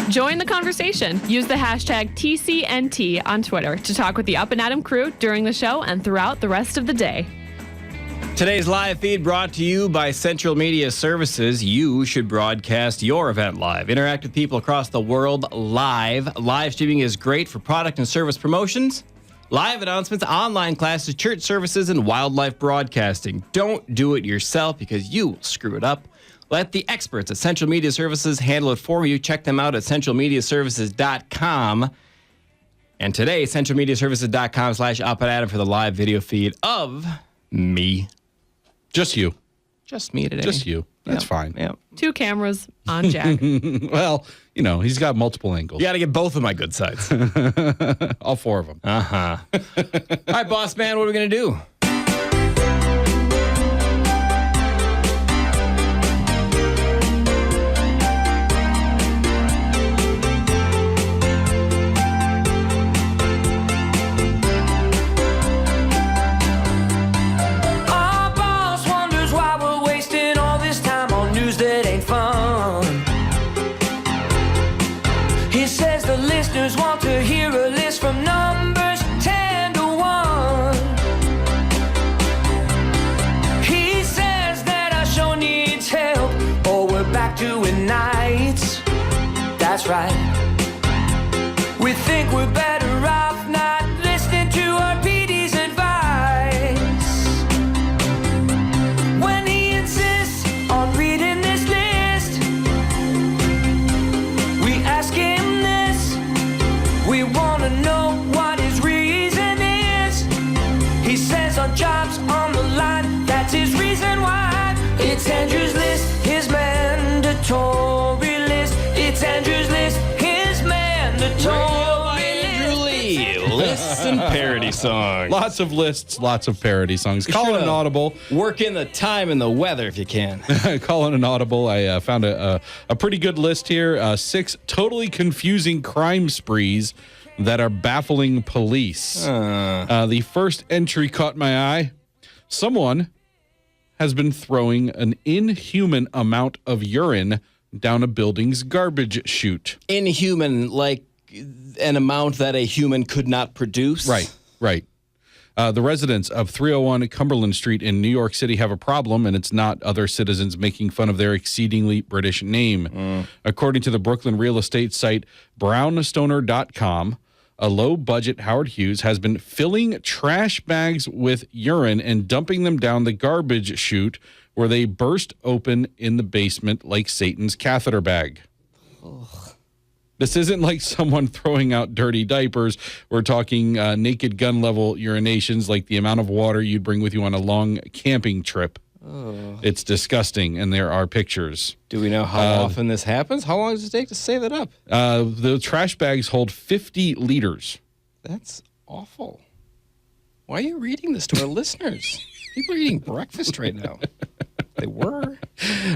Join the conversation. Use the hashtag TCNT on Twitter to talk with the Up and Adam crew during the show and throughout the rest of the day. Today's live feed brought to you by Central Media Services. You should broadcast your event live. Interact with people across the world live. Live streaming is great for product and service promotions, live announcements, online classes, church services, and wildlife broadcasting. Don't do it yourself because you will screw it up. Let the experts at Central Media Services handle it for you. Check them out at centralmediaservices.com. And today, centralmediaservices.com/UpandAdam for the live video feed of me. Just you. Just me today. Just you. That's fine. Yeah. 2 cameras on Jack. Well, you know, he's got multiple angles. You got to get both of my good sides. All 4 of them. Uh-huh. All right, boss man, what are we going to do? Want to hear a list from numbers 10 to 1. He says that our show needs help, or we're back doing nights. That's right. We think we're better off not listening to our PD's advice. When he insists on reading this list, we ask him, we want to know what his reason is. He says on jobs on the line, that's his reason why. It's Andrew's list, his mandatory list. It's Andrew's list, his mandatory list. Lists and parody songs. Lots of lists, lots of parody songs. Call it an audible. Work in the time and the weather if you can. Call it an audible. I found a pretty good list here. 6 totally confusing crime sprees that are baffling police. The first entry caught my eye. Someone has been throwing an inhuman amount of urine down a building's garbage chute. Inhuman, like an amount that a human could not produce? Right. The residents of 301 Cumberland Street in New York City have a problem, and it's not other citizens making fun of their exceedingly British name. According to the Brooklyn real estate site brownstoner.com, a low-budget Howard Hughes has been filling trash bags with urine and dumping them down the garbage chute where they burst open in the basement like Satan's catheter bag. This isn't like someone throwing out dirty diapers. We're talking naked gun level urinations, like the amount of water you'd bring with you on a long camping trip. Oh. It's disgusting, and there are pictures. Do we know how often this happens? How long does it take to save it up? The trash bags hold 50 liters. That's awful. Why are you reading this to our listeners? People are eating breakfast right now. They were.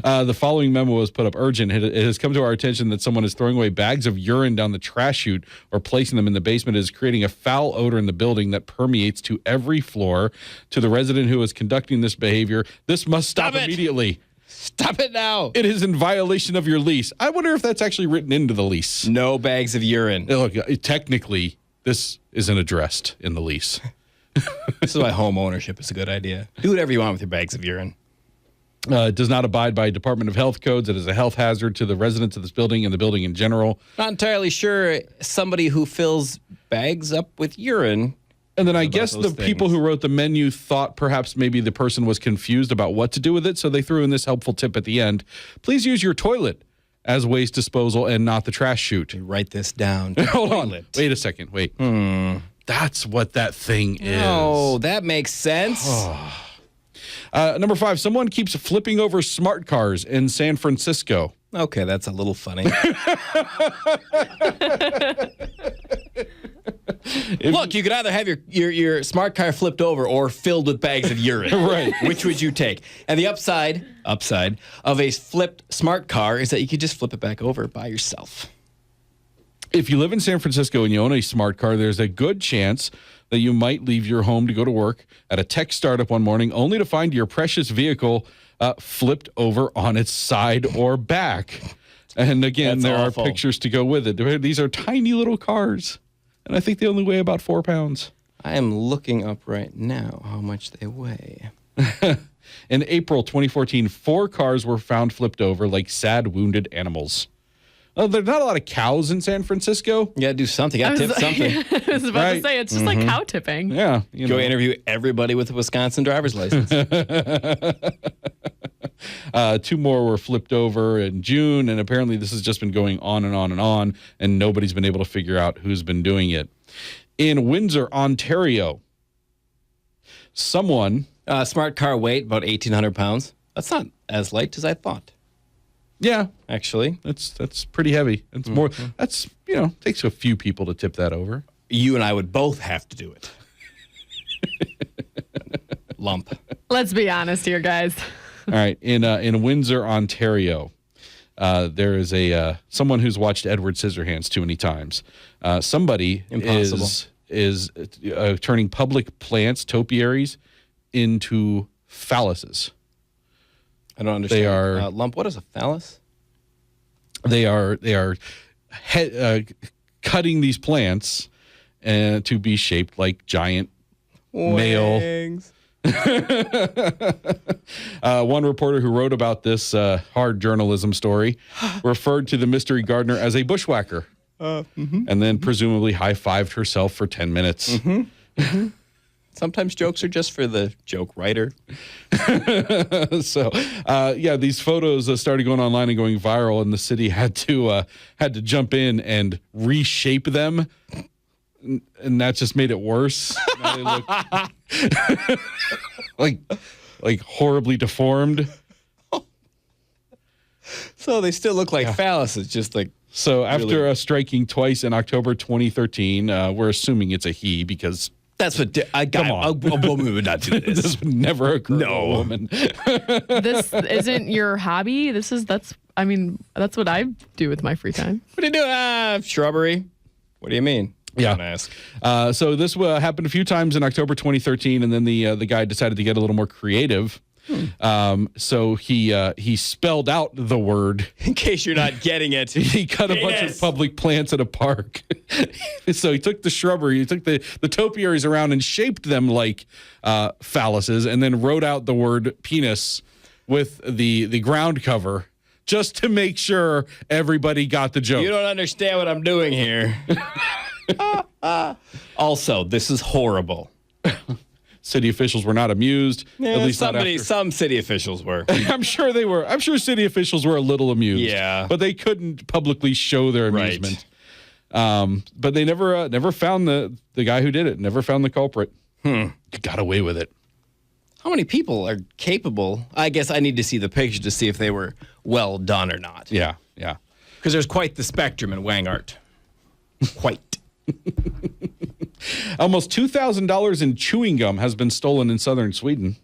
The following memo was put up urgent. It has come to our attention that someone is throwing away bags of urine down the trash chute or placing them in the basement. It is creating a foul odor in the building that permeates to every floor. To the resident who is conducting this behavior, this must stop immediately. Stop it now. It is in violation of your lease. I wonder if that's actually written into the lease. No bags of urine. Look, technically, this isn't addressed in the lease. This is why home ownership is a good idea. Do whatever you want with your bags of urine. It does not abide by Department of Health codes. It is a health hazard to the residents of this building and the building in general. Not entirely sure somebody who fills bags up with urine. And then I guess the people who wrote the menu thought perhaps maybe the person was confused about what to do with it, so they threw in this helpful tip at the end. Please use your toilet as waste disposal and not the trash chute. Write this down. Hold on. Wait a second. Wait. That's what that thing is. Oh, that makes sense. Number 5, someone keeps flipping over smart cars in San Francisco. Okay, that's a little funny. Look, you could either have your smart car flipped over or filled with bags of urine. Right. Which would you take? And the upside of a flipped smart car is that you could just flip it back over by yourself. If you live in San Francisco and you own a smart car, there's a good chance that you might leave your home to go to work at a tech startup one morning only to find your precious vehicle flipped over on its side or back. And again, That's there awful. are pictures to go with it. These are tiny little cars. And I think they only weigh about 4 pounds. I am looking up right now how much they weigh. In April 2014, 4 cars were found flipped over like sad, wounded animals. There's not a lot of cows in San Francisco. You got to do something. You got to tip something. I was about to say, it's just like cow tipping. Yeah. Go interview everybody with a Wisconsin driver's license. 2 more were flipped over in June, and apparently this has just been going on and on and on, and nobody's been able to figure out who's been doing it. In Windsor, Ontario, someone... Smart car weight, about 1,800 pounds. That's not as light as I thought. Yeah, Actually, that's pretty heavy. It's more. That's takes a few people to tip that over. you and I would both have to do it. Lump. Let's be honest here, guys. All right, in Windsor, Ontario, there is a someone who's watched Edward Scissorhands too many times. Somebody Impossible. is turning public plants, topiaries, into phalluses. I don't understand. They are- lump. What is a phallus? They are cutting these plants to be shaped like giant male. Wings. One reporter who wrote about this hard journalism story referred to the mystery gardener as a bushwhacker, and then presumably high-fived herself for 10 minutes. Sometimes jokes are just for the joke writer. So, these photos started going online and going viral, and the city had to jump in and reshape them, and that just made it worse. Now they look like horribly deformed. So they still look like phalluses, just like. So after Really? striking twice in October 2013, we're assuming it's a he because That's what a woman would not do this. this would never occur to a No. woman. This isn't your hobby. That's what I do with my free time. What do you do? Shrubbery. What do you mean? Yeah. Don't ask. So this happened a few times in October 2013, and then the guy decided to get a little more creative. So he spelled out the word. In case you're not getting it. He cut a bunch of Penis. public plants at a park. So he took the shrubbery, he took the topiaries around and shaped them like phalluses, and then wrote out the word penis with the ground cover just to make sure everybody got the joke. You don't understand what I'm doing here. Also, this is horrible. City officials were not amused. At least not after. Some city officials were. I'm sure they were. I'm sure city officials were a little amused. Yeah. But they couldn't publicly show their Right. amusement. But they never found the guy who did it. Never found the culprit. Got away with it. How many people are capable? I guess I need to see the picture to see if they were well done or not. Yeah. Because there's quite the spectrum in wang art. Quite. Almost $2,000 in chewing gum has been stolen in southern Sweden.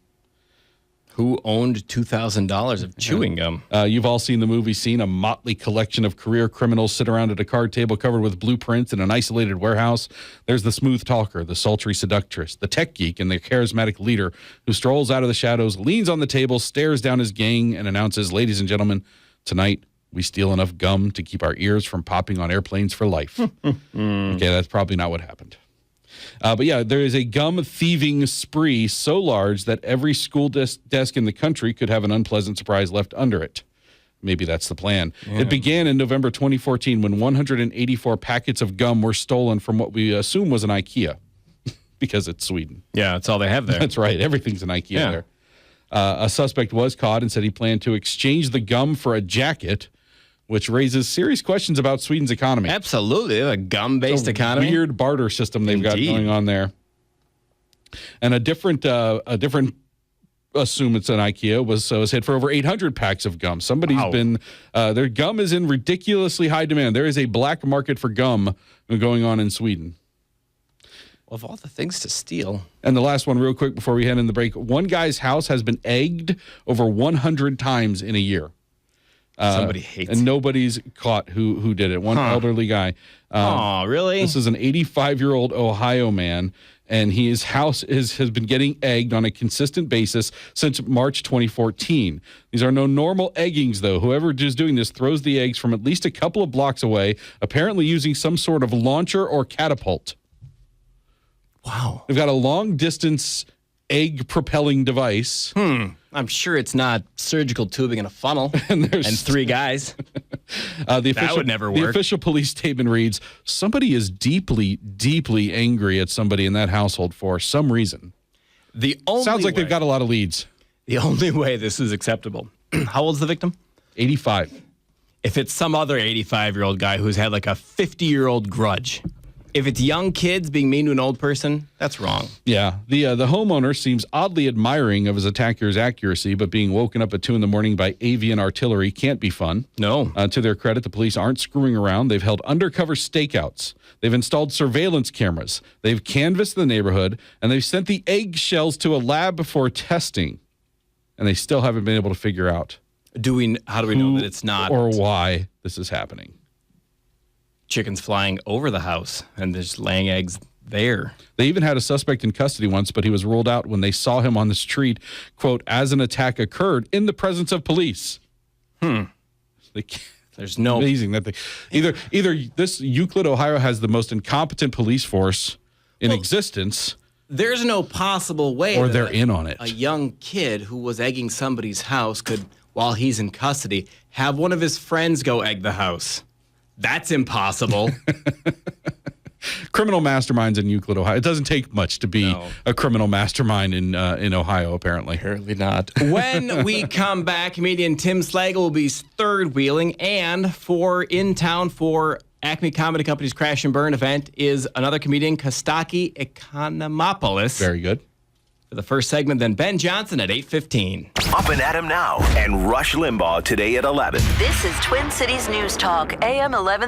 Who owned $2,000 of chewing gum? You've all seen the movie scene, a motley collection of career criminals sit around at a card table covered with blueprints in an isolated warehouse. There's the smooth talker, the sultry seductress, the tech geek, and the charismatic leader who strolls out of the shadows, leans on the table, stares down his gang, and announces, "Ladies and gentlemen, tonight we steal enough gum to keep our ears from popping on airplanes for life." Okay, that's probably not what happened. But yeah, there is a gum thieving spree so large that every school desk in the country could have an unpleasant surprise left under it. Maybe that's the plan. Yeah. It began in November 2014 when 184 packets of gum were stolen from what we assume was an IKEA because it's Sweden. Yeah, that's all they have there. That's right. Everything's an IKEA there. A suspect was caught and said he planned to exchange the gum for a jacket, which raises serious questions about Sweden's economy. Absolutely. They have a gum-based economy. Weird barter system they've got going on there. And a different assume it's an IKEA was hit for over 800 packs of gum. Somebody's been their gum is in ridiculously high demand. There is a black market for gum going on in Sweden. Well, of all the things to steal. And the last one real quick before we head in the break. One guy's house has been egged over 100 times in a year. Somebody hates and nobody's caught who did it. One elderly guy. Oh, really? This is an 85-year-old Ohio man, and his house has been getting egged on a consistent basis since March 2014. These are no normal eggings, though. Whoever is doing this throws the eggs from at least a couple of blocks away, apparently using some sort of launcher or catapult. Wow. They've got a long-distance egg-propelling device. I'm sure it's not surgical tubing in a funnel and 3 guys. That would never work. The official police statement reads, somebody is deeply, deeply angry at somebody in that household for some reason. Sounds like they've got a lot of leads. The only way this is acceptable. How old's the victim? 85. If it's some other 85-year-old guy who's had like a 50-year-old grudge. If it's young kids being mean to an old person, that's wrong. Yeah. The homeowner seems oddly admiring of his attacker's accuracy, but being woken up at 2 a.m. by avian artillery can't be fun. No. To their credit, the police aren't screwing around. They've held undercover stakeouts. They've installed surveillance cameras. They've canvassed the neighborhood, and they've sent the eggshells to a lab for testing. And they still haven't been able to figure out how do we know that it's not or why this is happening. Chickens flying over the house and just laying eggs there. They even had a suspect in custody once, but he was ruled out when they saw him on the street, quote, as an attack occurred in the presence of police. There's no amazing that they either this Euclid, Ohio has the most incompetent police force in existence. There's no possible way or that they're in on it. A young kid who was egging somebody's house could, while he's in custody, have one of his friends go egg the house. That's impossible. Criminal masterminds in Euclid, Ohio. It doesn't take much to be a criminal mastermind in Ohio, apparently. Apparently not. When we come back, comedian Tim Slagle will be third wheeling, and in town for Acme Comedy Company's Crash and Burn event is another comedian, Kostaki Economopoulos. Very good. For the first segment, then Ben Johnson at 8:15. Up and Adam now, and Rush Limbaugh today at 11. This is Twin Cities News Talk, AM 11.